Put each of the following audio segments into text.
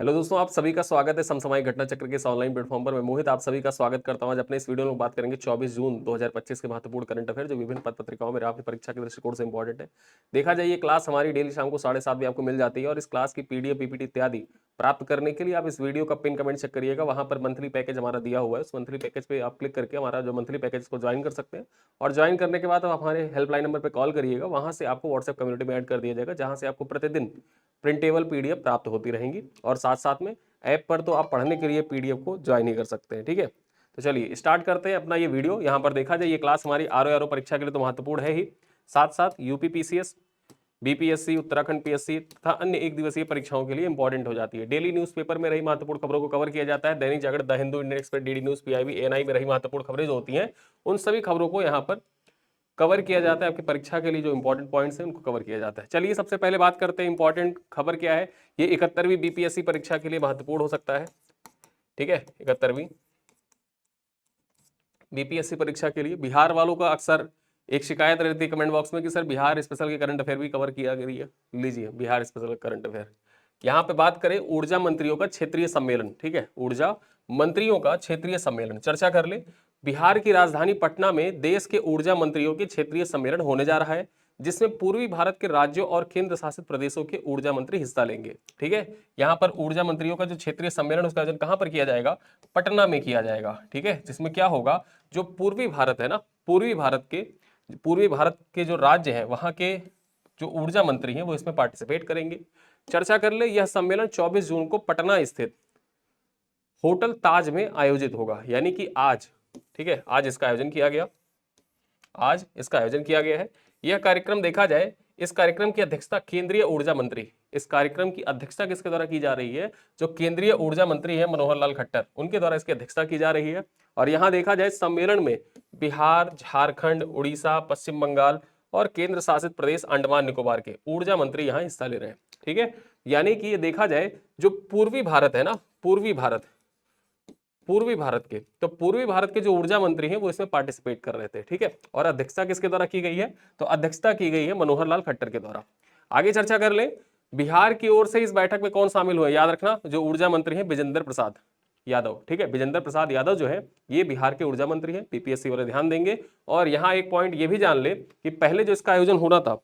Hello दोस्तों, आप सभी का स्वागत है समसामयिक घटना चक्र के इस ऑनलाइन प्लेटफॉर्म पर। मैं मोहित आप सभी का स्वागत करता हूं। आज अपने इस वीडियो में बात करेंगे 24 जून 2025 के महत्वपूर्ण करंट अफेयर जो विभिन्न पद पत्रिकाओं में आपकी परीक्षा के दृष्टिकोण से इंपॉर्टेंट है। देखा जाए ये क्लास हमारी डेली शाम को 7:30 बजे आपको मिल जाती है और इस क्लास की पीडीएफ पीपीटी इत्यादि प्राप्त करने के लिए आप इस वीडियो का पिन कमेंट चेक करिएगा। वहां पर मंथली पैकेज हमारा दिया हुआ है, उस मंथली पैकेज पे आप क्लिक करके हमारा जो मंथली पैकेज को ज्वाइन कर सकते हैं। और ज्वाइन करने के बाद आप हमारे हेल्पलाइन नंबर पर कॉल करिएगा, वहां से आपको व्हाट्सएप कम्युनिटी में ऐड कर दिया जाएगा, जहां से आपको प्रतिदिन प्रिंटेबल पीडीएफ प्राप्त होती रहेंगी। और साथ साथ में ऐप पर तो आप पढ़ने के लिए पीडीएफ को ज्वाइन ही कर सकते हैं। ठीक है, तो चलिए स्टार्ट करते हैं अपना ये वीडियो। यहाँ पर देखा जाए ये क्लास हमारी आरओ परीक्षा के लिए तो महत्वपूर्ण है ही, साथ साथ UP PCS, BPSC, Uttarakhand PSC तथा अन्य एक दिवसीय परीक्षाओं के लिए इंपॉर्टेंट हो जाती है। डेली न्यूज़पेपर में रही महत्वपूर्ण खबरों को कवर किया जाता है। Dainik Jagran, the Hindu, Indian Express, DD News, PIB, ANI में रही महत्वपूर्ण खबरें जो होती हैं उन सभी खबरों को यहाँ पर कवर किया जाता है। आपकी परीक्षा के लिए जो इंपॉर्टेंट पॉइंट्स हैं उनको कवर किया जाता है। चलिए सबसे पहले बात करते हैं इंपॉर्टेंट खबर क्या है। ये 71वीं बीपीएससी परीक्षा के लिए महत्वपूर्ण हो सकता है। ठीक है, 71वीं बीपीएससी परीक्षा के लिए बिहार वालों का अक्सर एक शिकायत रहती है कमेंट बॉक्स में कि सर बिहार स्पेशल के करंट अफेयर भी कवर किया गई है। लीजिए बिहार स्पेशल करंट अफेयर। यहाँ पे बात करें ऊर्जा मंत्रियों का क्षेत्रीय सम्मेलन। ठीक है, ऊर्जा मंत्रियों का क्षेत्रीय सम्मेलन चर्चा कर ले। बिहार की राजधानी पटना में देश के ऊर्जा मंत्रियों के क्षेत्रीय सम्मेलन होने जा रहा है, जिसमें पूर्वी भारत के राज्यों और केंद्र शासित प्रदेशों के ऊर्जा मंत्री हिस्सा लेंगे। ठीक है, यहाँ पर ऊर्जा मंत्रियों का जो क्षेत्रीय सम्मेलन उसका आयोजन कहां पर किया जाएगा? पटना में किया जाएगा। ठीक है, जिसमें क्या होगा, जो पूर्वी भारत है ना, पूर्वी भारत के जो राज्य हैं वहां के जो ऊर्जा मंत्री हैं वो इसमें पार्टिसिपेट करेंगे। चर्चा कर ले, यह सम्मेलन 24 जून को पटना स्थित होटल ताज में आयोजित होगा, यानी कि आज। ठीक है, आज इसका आयोजन किया गया, आज इसका आयोजन किया गया है। यह कार्यक्रम देखा जाए, इस कार्यक्रम की अध्यक्षता केंद्रीय ऊर्जा मंत्री, इस कार्यक्रम की अध्यक्षता किसके द्वारा की जा रही है? जो केंद्रीय ऊर्जा मंत्री है मनोहर लाल खट्टर, उनके द्वारा इसकी अध्यक्षता की जा रही है। और यहां देखा जाए सम्मेलन में बिहार, झारखंड, उड़ीसा, पश्चिम बंगाल और केंद्र शासित प्रदेश अंडमान निकोबार के ऊर्जा मंत्री यहां हिस्सा ले रहे हैं। ठीक है, यानी कि ये देखा जाए जो पूर्वी भारत है ना, पूर्वी भारत के, तो पूर्वी भारत के जो ऊर्जा मंत्री हैं वो इसमें पार्टिसिपेट कर रहे थे। ठीक है, और अध्यक्षता किसके द्वारा की गई है? तो अध्यक्षता की गई है मनोहर लाल खट्टर के द्वारा। आगे चर्चा कर ले, बिहार की ओर से इस बैठक में कौन शामिल हुए? याद रखना, जो ऊर्जा मंत्री हैं विजेंद्र प्रसाद यादव। ठीक है, विजेंद्र प्रसाद यादव जो है ये बिहार के ऊर्जा मंत्री है। पीपीएससी वाले ध्यान देंगे। और यहाँ एक पॉइंट ये भी जान ले कि पहले जो इसका आयोजन होना था,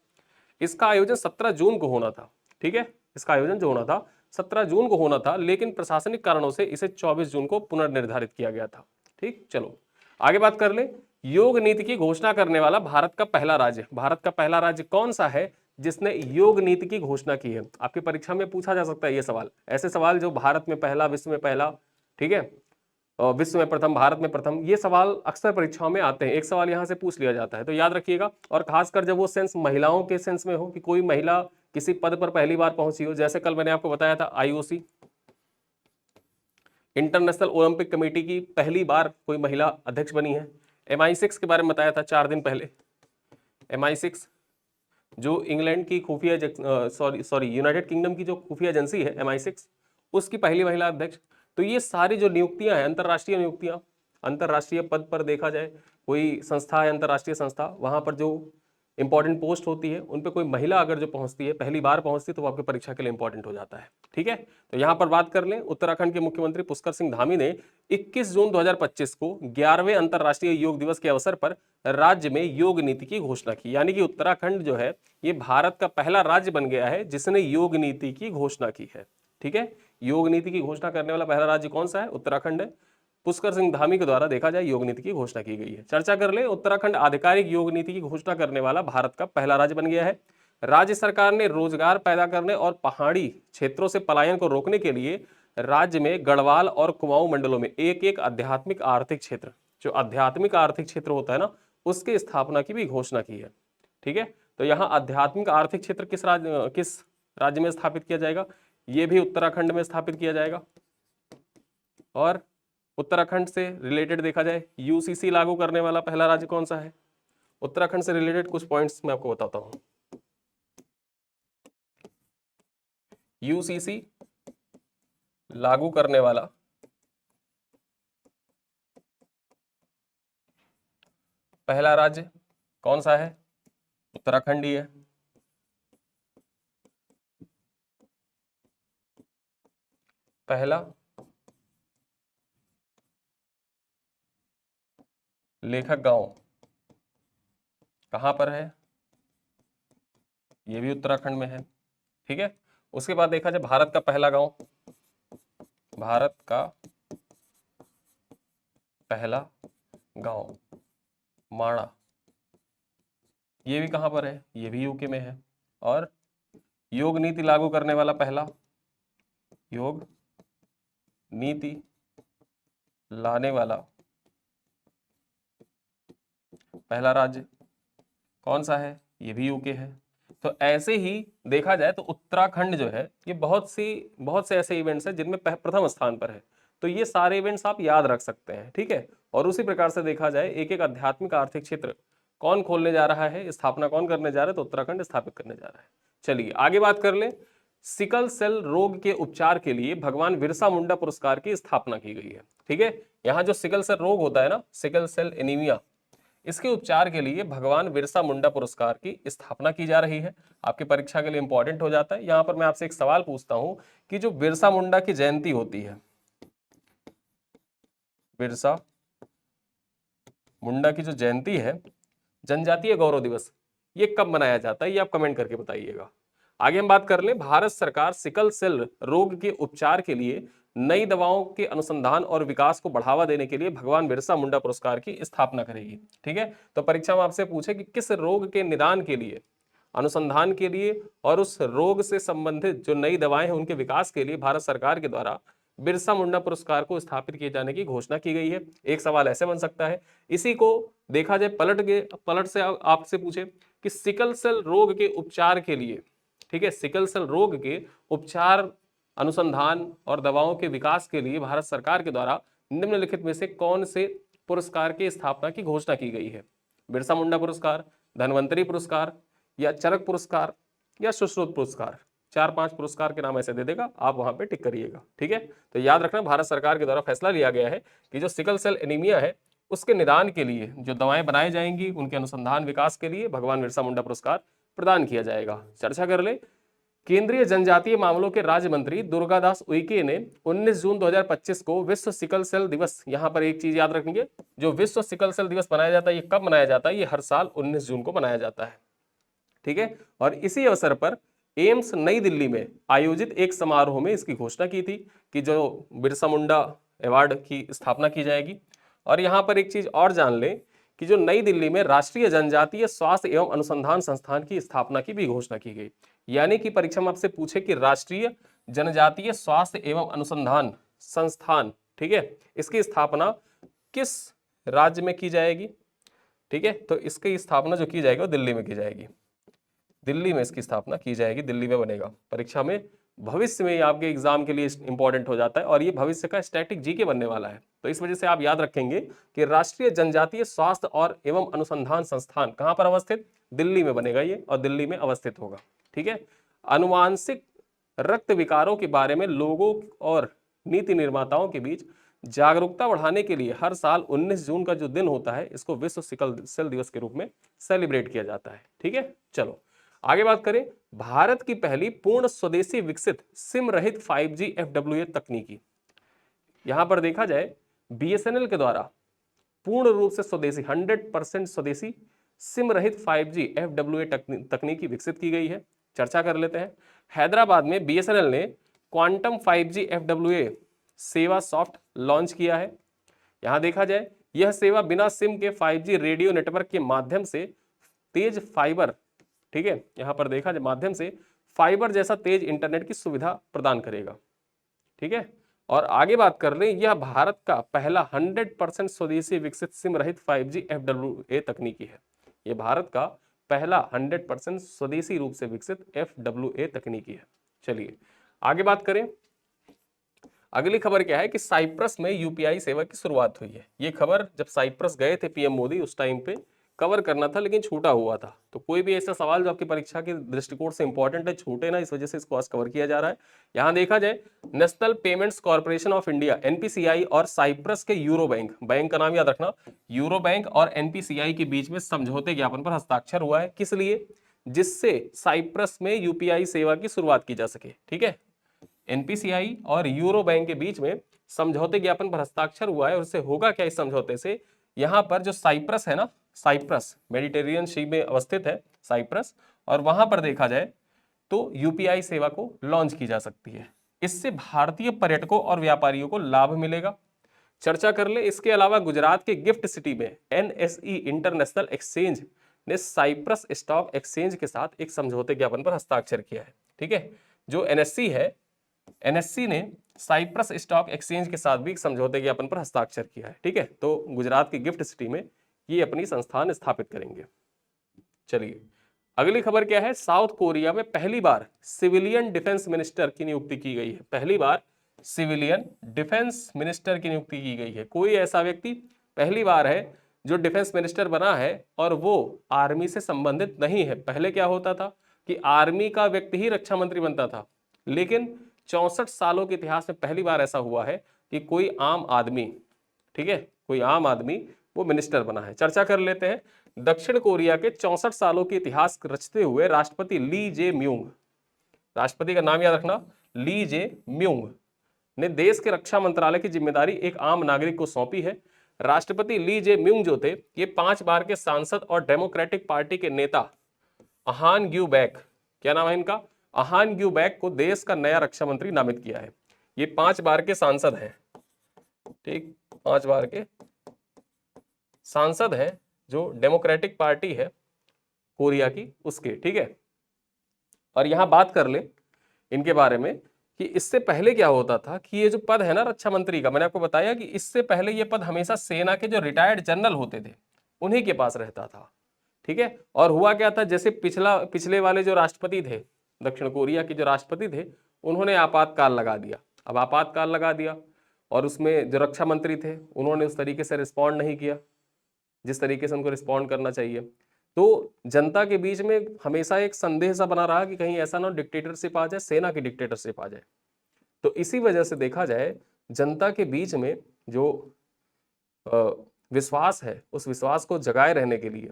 इसका आयोजन 17 जून को होना था। ठीक है, इसका आयोजन जो होना था 17 जून को होना था, लेकिन प्रशासनिक कारणों से इसे 24 जून को पुनर्निर्धारित किया गया था। ठीक, चलो आगे बात कर ले। योग नीति की घोषणा करने वाला भारत का पहला राज्य, भारत का पहला राज्य कौन सा है जिसने योग नीति की घोषणा की है? आपकी परीक्षा में पूछा जा सकता है ये सवाल, ऐसे सवाल जो भारत में पहला, विश्व में पहला, ठीक है, और विश्व में प्रथम, भारत में प्रथम, ये सवाल अक्सर परीक्षाओं में आते हैं। एक सवाल यहां से पूछ लिया जाता है, तो याद रखिएगा। और खासकर जब वो सेंस महिलाओं के सेंस में हो कि कोई महिला किसी पद पर पहली बार पहुंची हो, जैसे कल मैंने आपको बताया था आईओसी, इंटरनेशनल ओलंपिक कमेटी की पहली बार कोई महिला अध्यक्ष बनी है। MI6 के बारे में बताया था 4 दिन पहले। MI6 जो इंग्लैंड की खुफिया यूनाइटेड किंगडम की जो खुफिया एजेंसी है MI6, उसकी पहली महिला अध्यक्ष। तो ये सारी जो नियुक्तियां हैं, अंतर्राष्ट्रीय नियुक्तियां, अंतर्राष्ट्रीय पद पर देखा जाए कोई संस्था है, अंतर्राष्ट्रीय संस्था, वहां पर जो इंपॉर्टेंट पोस्ट होती है उन पे कोई महिला अगर जो पहुंचती है, पहली बार पहुंचती है, तो वो आपकी परीक्षा के लिए इंपॉर्टेंट हो जाता है। ठीक है, तो यहां पर बात कर लें, उत्तराखंड के मुख्यमंत्री पुष्कर सिंह धामी ने 21 जून 2025 को 11वें अंतर्राष्ट्रीय योग दिवस के अवसर पर राज्य में योग नीति की घोषणा की। यानी कि उत्तराखंड जो है ये भारत का पहला राज्य बन गया है जिसने योग नीति की घोषणा की है। ठीक है, योग नीति की घोषणा करने वाला पहला राज्य कौन सा है? उत्तराखंड है। पुष्कर सिंह धामी के द्वारा देखा जाए योग नीति की घोषणा की गई है। चर्चा कर ले, उत्तराखंड आधिकारिक योग नीति की घोषणा करने वाला भारत का पहला राज्य बन गया है। राज्य सरकार ने रोजगार पैदा करने और पहाड़ी क्षेत्रों से पलायन को रोकने के लिए राज्य में गढ़वाल और कुमाऊं मंडलों में एक एक आध्यात्मिक आर्थिक क्षेत्र, जो आध्यात्मिक आर्थिक क्षेत्र होता है ना, उसकी स्थापना की भी घोषणा की है। ठीक है, तो यहाँ आध्यात्मिक आर्थिक क्षेत्र किस राज्य में स्थापित किया जाएगा? ये भी उत्तराखंड में स्थापित किया जाएगा। और उत्तराखंड से रिलेटेड देखा जाए यूसीसी लागू करने वाला पहला राज्य कौन सा है? उत्तराखंड से रिलेटेड कुछ पॉइंट्स मैं आपको बताता हूं। यूसीसी लागू करने वाला पहला राज्य कौन सा है? उत्तराखंड ही है। पहला लेखक गांव कहां पर है? ये भी उत्तराखंड में है। ठीक है, उसके बाद देखा जाए भारत का पहला गांव, भारत का पहला गांव माणा, ये भी कहां पर है? ये भी यूके में है। और योग नीति लागू करने वाला पहला, योग नीति लाने वाला पहला राज्य कौन सा है? ये भी यूके है। तो ऐसे ही देखा जाए तो उत्तराखंड जो है ये बहुत से ऐसे इवेंट्स हैं जिनमें प्रथम स्थान पर है। तो ये सारे इवेंट्स आप याद रख सकते हैं। ठीक है, और उसी प्रकार से देखा जाए एक एक आध्यात्मिक आर्थिक क्षेत्र कौन खोलने जा रहा है, स्थापना कौन करने जा रहा है? तो उत्तराखंड स्थापित करने जा रहा है। चलिए आगे बात कर ले। सिकल सेल रोग के उपचार के लिए भगवान बिरसा मुंडा पुरस्कार की स्थापना की गई है। ठीक है, यहाँ जो सिकल सेल रोग होता है ना, सिकल सेल एनीमिया, इसके उपचार के लिए भगवान बिरसा मुंडा पुरस्कार की स्थापना की जा रही है। आपकी परीक्षा के लिए इंपॉर्टेंट हो जाता है। यहां पर मैं आपसे एक सवाल पूछता हूं कि जो बिरसा मुंडा की जयंती होती है, बिरसा मुंडा की जो जयंती है, जनजातीय गौरव दिवस, ये कब मनाया जाता है? ये आप कमेंट करके बताइएगा। आगे हम बात कर लें, भारत सरकार सिकल सेल रोग के उपचार के लिए नई दवाओं के अनुसंधान और विकास को बढ़ावा देने के लिए भगवान बिरसा मुंडा पुरस्कार की स्थापना करेगी। ठीक है, तो परीक्षा में आपसे पूछे कि किस रोग के निदान के लिए, अनुसंधान के लिए और उस रोग से संबंधित जो नई दवाएं हैं उनके विकास के लिए भारत सरकार के द्वारा बिरसा मुंडा पुरस्कार को स्थापित किए जाने की घोषणा की गई है। एक सवाल ऐसे बन सकता है, इसी को देखा जाए पलट से आपसे पूछे कि सिकल सेल रोग के उपचार के लिए, ठीक है, सिकल सेल रोग के उपचार, अनुसंधान और दवाओं के विकास के लिए भारत सरकार के द्वारा निम्नलिखित में से कौन से पुरस्कार की स्थापना की घोषणा की गई है? बिरसा मुंडा पुरस्कार, धन्वंतरी पुरस्कार, या चरक पुरस्कार, या सुश्रुत पुरस्कार। 4-5 पुरस्कार के नाम ऐसे दे देगा, आप वहां पे टिक करिएगा। ठीक है, तो याद रखना भारत सरकार के द्वारा फैसला लिया गया है कि जो सिकल सेल एनीमिया है उसके निदान के लिए जो दवाएं बनाई जाएंगी उनके अनुसंधान विकास के लिए भगवान बिरसा मुंडा पुरस्कार प्रदान किया जाएगा। चर्चा कर ले। केंद्रीय जनजातीय मामलों के राज्य मंत्री दुर्गादास उइके ने 19 जून 2025 को विश्व सिकल सेल दिवस, यहां पर एक चीज याद रखेंगे, जो विश्व सिकल सेल दिवस मनाया जाता है ये कब मनाया जाता है? ये हर साल 19 जून को मनाया जाता है। ठीक है, और इसी अवसर पर एम्स नई दिल्ली में आयोजित एक समारोह में इसकी घोषणा की थी कि जो बिरसा मुंडा अवार्ड की स्थापना की जाएगी। और यहां पर एक चीज और जान लें कि जो नई दिल्ली में राष्ट्रीय जनजातीय स्वास्थ्य एवं अनुसंधान संस्थान की स्थापना की भी घोषणा की गई। यानी कि परीक्षा में आपसे पूछे कि राष्ट्रीय जनजातीय स्वास्थ्य एवं अनुसंधान संस्थान, ठीक है, इसकी स्थापना किस राज्य में की जाएगी? ठीक है, तो इसकी स्थापना जो की जाएगी वो दिल्ली में की जाएगी। दिल्ली में इसकी स्थापना की जाएगी, दिल्ली में बनेगा। परीक्षा में भविष्य में आपके एग्जाम के लिए इंपॉर्टेंट हो जाता है और ये भविष्य का स्टैटिक जीके बनने वाला है। तो इस वजह से आप याद रखेंगे कि राष्ट्रीय जनजातीय स्वास्थ्य और एवं अनुसंधान संस्थान कहां पर अवस्थित? दिल्ली में बनेगा ये, और दिल्ली में अवस्थित होगा। ठीक है, अनुवांशिक रक्त विकारों के बारे में लोगों और नीति निर्माताओं के बीच जागरूकता बढ़ाने के लिए हर साल 19 जून का जो दिन होता है इसको विश्व सिकल सेल दिवस के रूप में सेलिब्रेट किया जाता है। ठीक है, चलो आगे बात करें। भारत की पहली पूर्ण स्वदेशी विकसित सिम रहित 5G FWA तकनीकी, यहां पर देखा जाए BSNL के द्वारा पूर्ण रूप से स्वदेशी 100% स्वदेशी सिम रहित 5G FWA तकनीकी विकसित की गई है। चर्चा कर लेते हैं। हैदराबाद में BSNL ने क्वांटम 5G FWA सेवा सॉफ्ट लॉन्च किया है। यहां देखा जाए यह सेवा बिना सिम के 5G रेडियो नेटवर्क के माध्यम से तेज फाइबर, ठीक है, यहां पर देखा जाए माध्यम से फाइबर जैसा तेज इंटरनेट की सुविधा प्रदान करेगा। ठीक है, और आगे बात कर लें, यह भारत का पहला 100% स्वदेशी विकसित सिम रहित 5G FWA तकनीकी है। यह भारत का पहला 100% स्वदेशी रूप से विकसित FWA तकनीकी है। चलिए आगे बात करें। अगली खबर क्या है कि साइप्रस में UPI सेवा की शुरुआत हुई है। ये खबर जब साइप्रस गए थे PM मोदी उस टाइम पे कवर करना था लेकिन छूटा हुआ था। तो कोई भी ऐसा सवाल जो आपकी परीक्षा के दृष्टिकोण से इंपॉर्टेंट है छूटे ना, इस वजह से इसको आज कवर किया जा रहा है। यहां देखा जाए national payments corporation of India NPCI और साइप्रस के यूरो बैंक का नाम याद रखना, यूरो बैंक और NPCI के बीच में समझौते ज्ञापन पर हस्ताक्षर हुआ है। किस लिए? जिससे साइप्रस में UPI सेवा की शुरुआत की जा सके। ठीक है, एनपीसीआई और यूरो बैंक के बीच में समझौते ज्ञापन पर हस्ताक्षर हुआ है। और उससे होगा क्या इस समझौते से, यहाँ पर जो साइप्रस है ना, साइप्रस मेडिटेरियन सी में अवस्थित है साइप्रस, और वहां पर देखा जाए तो यूपीआई सेवा को लॉन्च की जा सकती है। इससे भारतीय पर्यटकों और व्यापारियों को लाभ मिलेगा। चर्चा कर ले। इसके अलावा गुजरात के गिफ्ट सिटी में एनएसई इंटरनेशनल एक्सचेंज ने साइप्रस स्टॉक एक्सचेंज के साथ एक समझौते ज्ञापन पर हस्ताक्षर किया है। ठीक है, जो एनएससी है, एनएससी ने साइप्रस स्टॉक एक्सचेंज के साथ भी एक समझौते ज्ञापन पर हस्ताक्षर किया है। ठीक है, तो गुजरात की गिफ्ट सिटी में ये अपनी संस्थान स्थापित करेंगे। चलिए अगली खबर क्या है, साउथ कोरिया में पहली बार सिविलियन डिफेंस मिनिस्टर की नियुक्ति की गई है। पहली बार सिविलियन डिफेंस मिनिस्टर की नियुक्ति की गई है। कोई ऐसा व्यक्ति पहली बार है जो डिफेंस मिनिस्टर बना है और वो आर्मी से संबंधित नहीं है। पहले क्या होता था कि आर्मी का व्यक्ति ही रक्षा मंत्री बनता था, लेकिन 64 सालों के इतिहास में पहली बार ऐसा हुआ है कि कोई आम आदमी, ठीक है, कोई आम आदमी वो मिनिस्टर बना है। चर्चा कर लेते हैं। दक्षिण कोरिया के 64 सालों के इतिहास रचते हुए राष्ट्रपति ली जे म्यूंग, राष्ट्रपति का नाम याद रखना, ली जे म्यूंग ने देश के रक्षा मंत्रालय की जिम्मेदारी एक आम नागरिक को सौंपी है। राष्ट्रपति ली जे म्यूंग जो थे, ये 5 बार के सांसद और डेमोक्रेटिक पार्टी के नेता अहान ग्यू बैक, क्या नाम है इनका, अहान ग्यू बैक को देश का नया रक्षा मंत्री नामित किया है। ये 5 बार के सांसद हैं, ठीक, 5 बार के सांसद हैं जो डेमोक्रेटिक पार्टी है कोरिया की उसके। ठीक है, और यहां बात कर ले इनके बारे में कि इससे पहले क्या होता था कि ये जो पद है ना रक्षा मंत्री का, मैंने आपको बताया कि इससे पहले ये पद हमेशा सेना के जो रिटायर्ड जनरल होते थे उन्हीं के पास रहता था। ठीक है, और हुआ क्या था, जैसे पिछले वाले जो राष्ट्रपति थे, दक्षिण कोरिया के जो राष्ट्रपति थे, उन्होंने आपातकाल लगा दिया। अब आपातकाल लगा दिया और उसमें जो रक्षा मंत्री थे उन्होंने उस तरीके से रिस्पॉन्ड नहीं किया जिस तरीके से उनको रिस्पॉन्ड करना चाहिए। तो जनता के बीच में हमेशा एक संदेह सा बना रहा कि कहीं ऐसा ना डिक्टेटरशिप आ जाए, सेना की डिक्टेटरशिप आ जाए। तो इसी वजह से देखा जाए जनता के बीच में जो विश्वास है उस विश्वास को जगाए रहने के लिए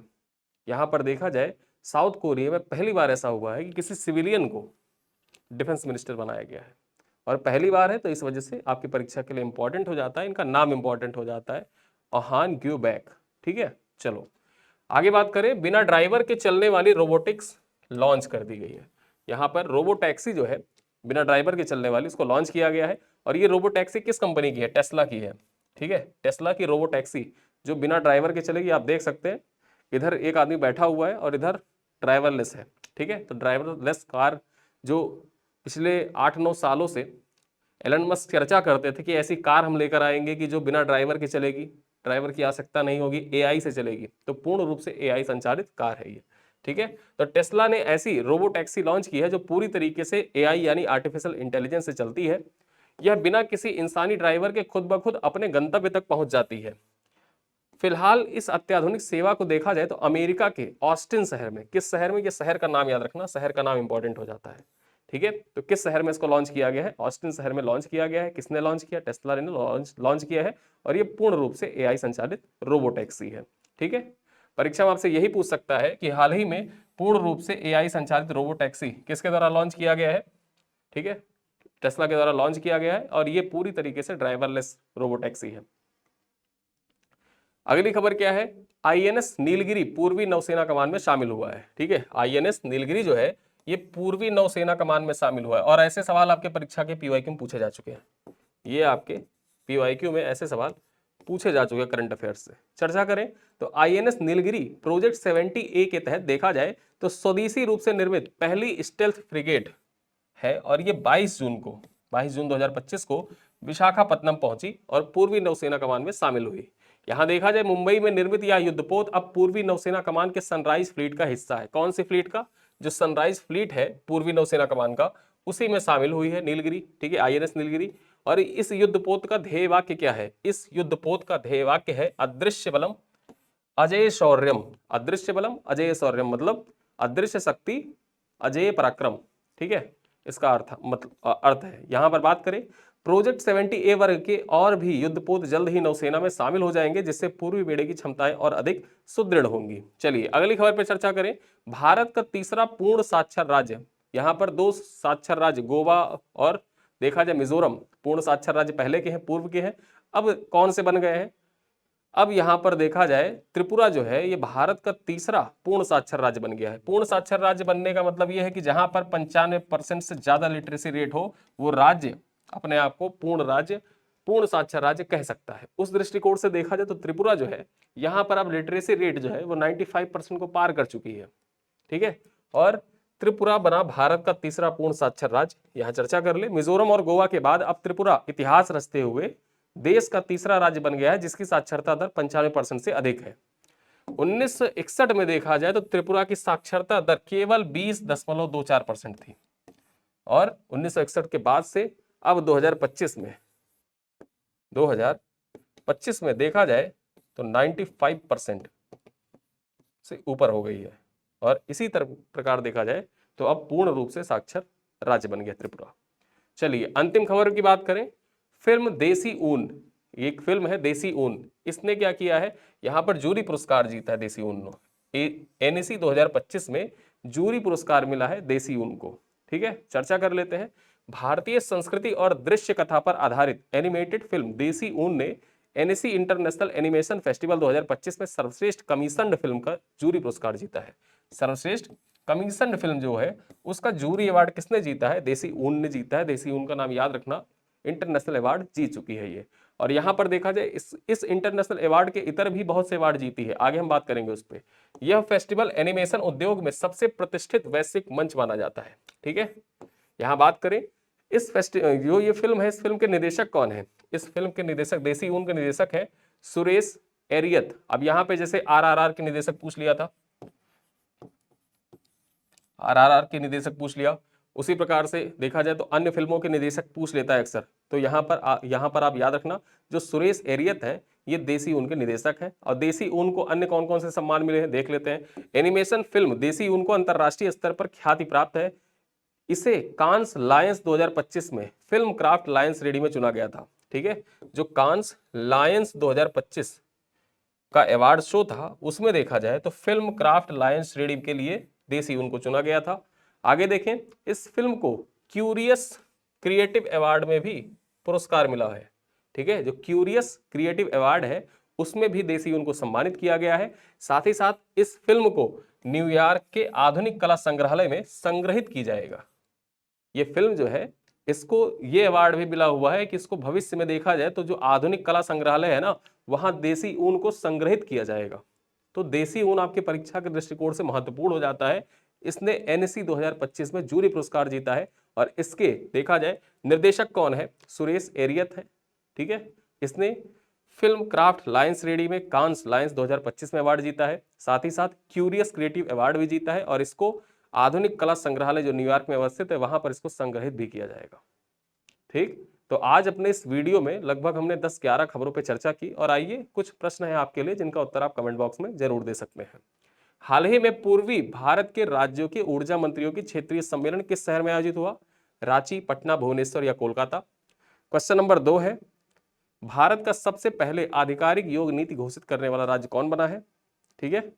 यहाँ पर देखा जाए साउथ कोरिया में पहली बार ऐसा हुआ है कि किसी सिविलियन को डिफेंस मिनिस्टर बनाया गया है। और पहली बार है तो इस वजह से आपकी परीक्षा के लिए इंपॉर्टेंट हो जाता है, इनका नाम इंपॉर्टेंट हो जाता है, अहान ग्यू बैक। ठीक है, चलो आगे बात करें। बिना ड्राइवर के चलने वाली रोबोटिक्स लॉन्च कर दी गई है। यहाँ पर रोबो टैक्सी जो है बिना ड्राइवर के चलने वाली, उसको लॉन्च किया गया है। और ये रोबो टैक्सी किस कंपनी की है, टेस्ला की है। ठीक है, टेस्ला की रोबो टैक्सी जो बिना ड्राइवर के चलेगी। आप देख सकते हैं इधर एक आदमी बैठा हुआ है और इधर ड्राइवरलेस है। ठीक है, तो ड्राइवरलेस कार जो पिछले 8-9 सालों से एलन मस्क चर्चा करते थे कि ऐसी कार हम लेकर आएंगे कि जो बिना ड्राइवर के चलेगी, ड्राइवर की आवश्यकता नहीं होगी, एआई से चलेगी, तो पूर्ण रूप से एआई संचालित कार है ये। ठीक है, तो टेस्ला ने ऐसी रोबो टैक्सी लॉन्च की है जो पूरी तरीके से एआई यानी आर्टिफिशियल इंटेलिजेंस से चलती है। यह बिना किसी इंसानी ड्राइवर के खुद ब खुद अपने गंतव्य तक पहुंच जाती है। फिलहाल इस अत्याधुनिक सेवा को देखा जाए तो अमेरिका के ऑस्टिन शहर में, किस शहर में, ये शहर का नाम याद रखना, शहर का नाम इंपॉर्टेंट हो जाता है। ठीक है, तो किस शहर में इसको लॉन्च किया गया है, ऑस्टिन शहर में लॉन्च किया गया है। किसने लॉन्च किया, टेस्ला ने लॉन्च किया है। और ये पूर्ण रूप से एआई संचालित रोबो टैक्सी है। ठीक है, परीक्षा में आपसे यही पूछ सकता है कि हाल ही में पूर्ण रूप से एआई संचालित रोबो टैक्सी किसके द्वारा लॉन्च किया गया है। ठीक है, टेस्ला के द्वारा लॉन्च किया गया है और ये पूरी तरीके से ड्राइवरलेस रोबो टैक्सी है। अगली खबर क्या है, आईएनएस नीलगिरी पूर्वी नौसेना कमान में शामिल हुआ है। ठीक है, आईएनएस नीलगिरी जो है ये पूर्वी नौसेना कमान में शामिल हुआ है। और ऐसे सवाल आपके परीक्षा के पीवाईक्यू में पूछे जा चुके हैं। ये आपके पीवाईक्यू में ऐसे सवाल पूछे जा चुके हैं करंट अफेयर्स से। चर्चा करें तो आईएनएस नीलगिरी प्रोजेक्ट 70A के तहत देखा जाए तो स्वदेशी रूप से निर्मित पहली स्टेल्थ फ्रिगेट है। और ये 22 जून 2025 को विशाखापत्तनम पहुंची और पूर्वी नौसेना कमान में शामिल हुई। यहां देखा जाए मुंबई में निर्मित यह युद्धपोत अब पूर्वी नौसेना कमान के सनराइज फ्लीट का हिस्सा है। कौन सी फ्लीट का, जो सनराइज फ्लीट है पूर्वी नौसेना कमान का, उसी में शामिल हुई है नीलगिरी। ठीक है, आईएनएस नीलगिरी। और इस युद्धपोत का ध्येय वाक्य क्या है, इस युद्धपोत का ध्येय वाक्य है अदृश्य बलम अजय शौर्यम। अदृश्य बलम अजय शौर्यम मतलब अदृश्य शक्ति अजय पराक्रम। ठीक है, इसका अर्थ है। यहां पर बात करें प्रोजेक्ट 70A वर्ग के और भी युद्धपोत जल्द ही नौसेना में शामिल हो जाएंगे, जिससे पूर्वी बेड़े की क्षमताएं और अधिक सुदृढ़ होंगी। चलिए अगली खबर पर चर्चा करें। भारत का तीसरा पूर्ण साक्षर राज्य, यहां पर 2 साक्षर राज्य गोवा और देखा जाए मिजोरम पूर्ण साक्षर राज्य पहले के हैं, पूर्व के हैं, अब कौन से बन गए हैं? अब यहाँ पर देखा जाए त्रिपुरा जो है ये भारत का तीसरा पूर्ण साक्षर राज्य बन गया है। पूर्ण साक्षर राज्य बनने का मतलब ये है कि जहां पर 95% से ज्यादा लिटरेसी रेट हो वो राज्य अपने आप को पूर्ण राज्य, पूर्ण साक्षर राज्य कह सकता है। उस दृष्टिकोण से देखा जाए तो त्रिपुरा जो है यहाँ पर अब लिटरेसी रेट जो है वो 95% को पार कर चुकी है। ठीक है, और त्रिपुरा बना भारत का तीसरा पूर्ण साक्षर राज्य। यहाँ चर्चा कर ले, मिजोरम और गोवा के बाद अब त्रिपुरा इतिहास रचते हुए देश का तीसरा राज्य बन गया है जिसकी साक्षरता दर 95% से अधिक है। 1961 में देखा जाए तो त्रिपुरा की साक्षरता दर केवल 20.24% थी, और 1961 के बाद से अब 2025 में देखा जाए तो 95% से ऊपर हो गई है, और इसी तरह प्रकार देखा जाए तो अब पूर्ण रूप से साक्षर राज्य बन गया त्रिपुरा। चलिए अंतिम खबर की बात करें। फिल्म देसी ऊन, एक फिल्म है देसी ऊन, इसने क्या किया है, यहां पर जूरी पुरस्कार जीता है देसी ऊन ने। एनएसी 2025 में जूरी पुरस्कार मिला है देसी ऊन को। ठीक है, चर्चा कर लेते हैं। भारतीय संस्कृति और दृश्य कथा पर आधारित एनिमेटेड फिल्म देसी ऊन ने एनएसी इंटरनेशनल एनिमेशन फेस्टिवल 2025 में सर्वश्रेष्ठ कमीशन्ड फिल्म का जूरी पुरस्कार जीता है। सर्वश्रेष्ठ कमीशन्ड फिल्म जो है उसका जूरी अवार्ड किसने जीता है? देसी ऊन ने जीता है। देसी ऊन का नाम याद रखना, इंटरनेशनल अवार्ड जीत चुकी है ये। और यहाँ पर देखा जाए इस इंटरनेशनल अवार्ड के इतर भी बहुत से अवार्ड जीती है, आगे हम बात करेंगे उस पर। यह फेस्टिवल एनिमेशन उद्योग में सबसे प्रतिष्ठित वैश्विक मंच माना जाता है। ठीक है, यहाँ बात करें इस जो ये फिल्म है, इस फिल्म के निर्देशक कौन है? इस फिल्म के निर्देशक, देसी ऊन के निर्देशक है सुरेश एरियत। अब यहाँ पे जैसे आरआरआर के निर्देशक पूछ लिया था, आरआरआर के निर्देशक पूछ लिया, उसी प्रकार से देखा जाए तो अन्य फिल्मों के निर्देशक पूछ लेता है अक्सर। तो यहाँ पर आप याद रखना जो सुरेश एरियत है ये देसी ऊन के निर्देशक है। और देसी ऊन को अन्य कौन कौन से सम्मान मिले हैं देख लेते हैं। एनिमेशन फिल्म देसी ऊन को अंतरराष्ट्रीय स्तर पर ख्याति प्राप्त है। इसे कांस लायंस 2025 में फिल्म क्राफ्ट लायंस श्रेणी में चुना गया था। ठीक है, जो कांस लायंस 2025 का अवार्ड शो था उसमें देखा जाए तो फिल्म क्राफ्ट लायंस श्रेणी के लिए देसी ऊन को चुना गया था। आगे देखें, इस फिल्म को क्यूरियस क्रिएटिव अवार्ड में भी पुरस्कार मिला है। ठीक है, जो क्यूरियस क्रिएटिव अवार्ड है उसमें भी देसी ऊन को सम्मानित किया गया है। साथ ही साथ इस फिल्म को न्यूयॉर्क के आधुनिक कला संग्रहालय में संग्रहित की जाएगा। ये फिल्म जो है इसको ये अवार्ड भी मिला हुआ है कि इसको भविष्य में देखा जाए तो जो आधुनिक कला संग्रहालय है ना वहां देसी ऊन को संग्रहित किया जाएगा। तो देसी ऊन आपकी परीक्षा के दृष्टिकोण से महत्वपूर्ण हो जाता है। इसने एनएसी 2025 में जूरी पुरस्कार जीता है, और इसके देखा जाए निर्देशक कौन है? सुरेश एरियत है। ठीक है, इसने फिल्म क्राफ्ट लायंस श्रेणी में कांस लायंस 2025 में अवार्ड जीता है, साथ ही साथ क्यूरियस क्रिएटिव अवार्ड भी जीता है, और इसको आधुनिक कला संग्रहालय जो न्यूयॉर्क में अवस्थित है वहां पर इसको संग्रहित भी किया जाएगा। ठीक, तो आज अपने इस वीडियो में लगभग हमने 10-11 खबरों पर चर्चा की, और आइए कुछ प्रश्न है आपके लिए जिनका उत्तर आप कमेंट बॉक्स में जरूर दे सकते हैं। हाल ही में पूर्वी भारत के राज्यों के ऊर्जा मंत्रियों की क्षेत्रीय सम्मेलन किस शहर में आयोजित हुआ? रांची, पटना, भुवनेश्वर या कोलकाता? क्वेश्चन नंबर 2 है, भारत का सबसे पहले आधिकारिक योग नीति घोषित करने वाला राज्य कौन बना है? ठीक है,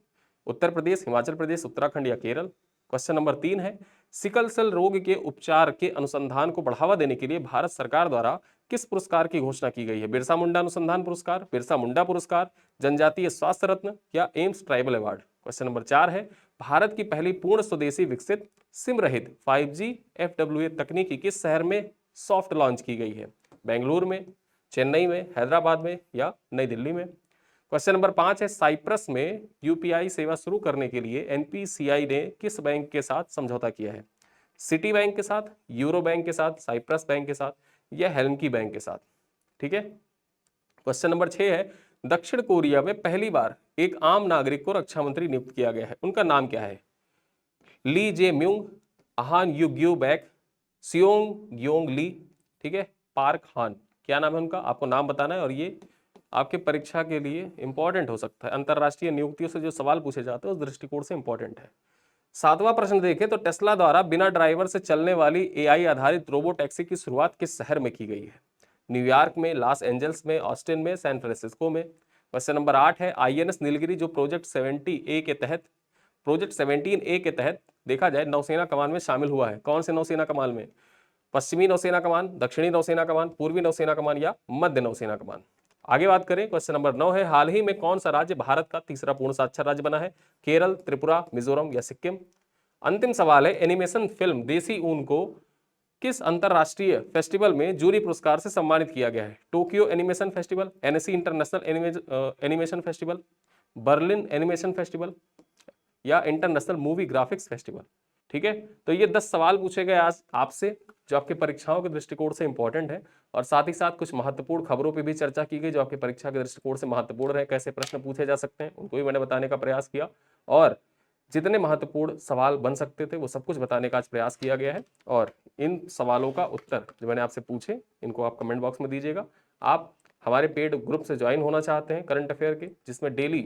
उत्तर प्रदेश, हिमाचल प्रदेश, उत्तराखंड या केरल? क्वेश्चन नंबर 3 है, सिकल सेल रोग के उपचार के अनुसंधान को बढ़ावा देने के लिए भारत सरकार द्वारा किस पुरस्कार की घोषणा की गई है? बिरसा मुंडा अनुसंधान पुरस्कार, बिरसा मुंडा पुरस्कार, जनजातीय स्वास्थ्य रत्न या AIIMS tribal award? Question number 4 है, भारत की पहली पूर्ण स्वदेशी विकसित सिम रहित 5G FWA तकनीकी किस शहर में सॉफ्ट लॉन्च की गई है? बेंगलुरु में, चेन्नई में, हैदराबाद में या नई दिल्ली में? क्वेश्चन नंबर 5 है, साइप्रस में यूपीआई सेवा शुरू करने के लिए एनपीसीआई ने किस बैंक के साथ समझौता किया है? सिटी बैंक के साथ, यूरो बैंक के साथ, साइप्रस बैंक के साथ या हेलमकी बैंक के साथ? ठीक है, क्वेश्चन नंबर 6 है, दक्षिण कोरिया में पहली बार एक आम नागरिक को रक्षा मंत्री नियुक्त किया गया है, उनका नाम क्या है? ली Jae Myung, Ahaan युग्यू back, सियोंग Yong ली, ठीक है, पार्क हान, क्या नाम है उनका? आपको नाम बताना है, और ये आपके परीक्षा के लिए इंपॉर्टेंट हो सकता है। अंतरराष्ट्रीय नियुक्तियों से जो सवाल पूछे जाते हैं उस दृष्टिकोण से इंपॉर्टेंट है। 7वां प्रश्न देखें तो टेस्ला द्वारा बिना ड्राइवर से चलने वाली एआई आधारित रोबो टैक्सी की शुरुआत किस शहर में की गई है? न्यूयॉर्क में, लॉस एंजल्स में, ऑस्टिन में, सैन फ्रांसिस्को में? क्वेश्चन नंबर 8 है, आईएनएस नीलगिरी जो प्रोजेक्ट 17A के तहत देखा जाए नौसेना कमान में शामिल हुआ है, कौन से नौसेना कमान में? पश्चिमी नौसेना कमान, दक्षिणी नौसेना कमान, पूर्वी नौसेना कमान या मध्य नौसेना कमान। आगे बात करें, क्वेश्चन नंबर 9 है, हाल ही में कौन सा राज्य भारत का तीसरा पूर्ण साक्षर राज्य बना है? केरल, त्रिपुरा, मिजोरम या सिक्किम। अंतिम सवाल है, एनिमेशन फिल्म देसी ऊन को किस अंतरराष्ट्रीय फेस्टिवल में जूरी पुरस्कार से सम्मानित किया गया है? Tokyo animation festival, NSC international animation festival, Berlin animation festival या इंटरनेशनल मूवी ग्राफिक्स फेस्टिवल। ठीक है, तो ये 10 सवाल पूछे गए आज आपसे, जो आपके परीक्षाओं के दृष्टिकोण से इंपॉर्टेंट है, और साथ ही साथ कुछ महत्वपूर्ण खबरों पे भी चर्चा की गई जो आपकी परीक्षा के दृष्टिकोण से महत्वपूर्ण है, कैसे प्रश्न पूछे जा सकते हैं उनको भी मैंने बताने का प्रयास किया, और जितने महत्वपूर्ण सवाल बन सकते थे वो सब कुछ बताने का आज प्रयास किया गया है। और इन सवालों का उत्तर जो मैंने आपसे पूछे इनको आप कमेंट बॉक्स में दीजिएगा। आप हमारे पेड ग्रुप से ज्वाइन होना चाहते हैं करंट अफेयर के, जिसमें डेली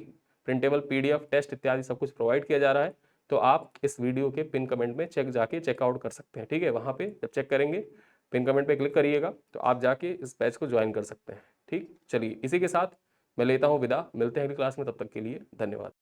प्रिंटेबल PDF टेस्ट इत्यादि सब कुछ प्रोवाइड किया जा रहा है, तो आप इस वीडियो के पिन कमेंट में जाके चेकआउट कर सकते हैं। ठीक है, वहाँ पे जब चेक करेंगे पिन कमेंट पे क्लिक करिएगा तो आप जाके इस बैच को ज्वाइन कर सकते हैं। ठीक, चलिए इसी के साथ मैं लेता हूँ विदा, मिलते हैं अगली क्लास में, तब तक के लिए धन्यवाद।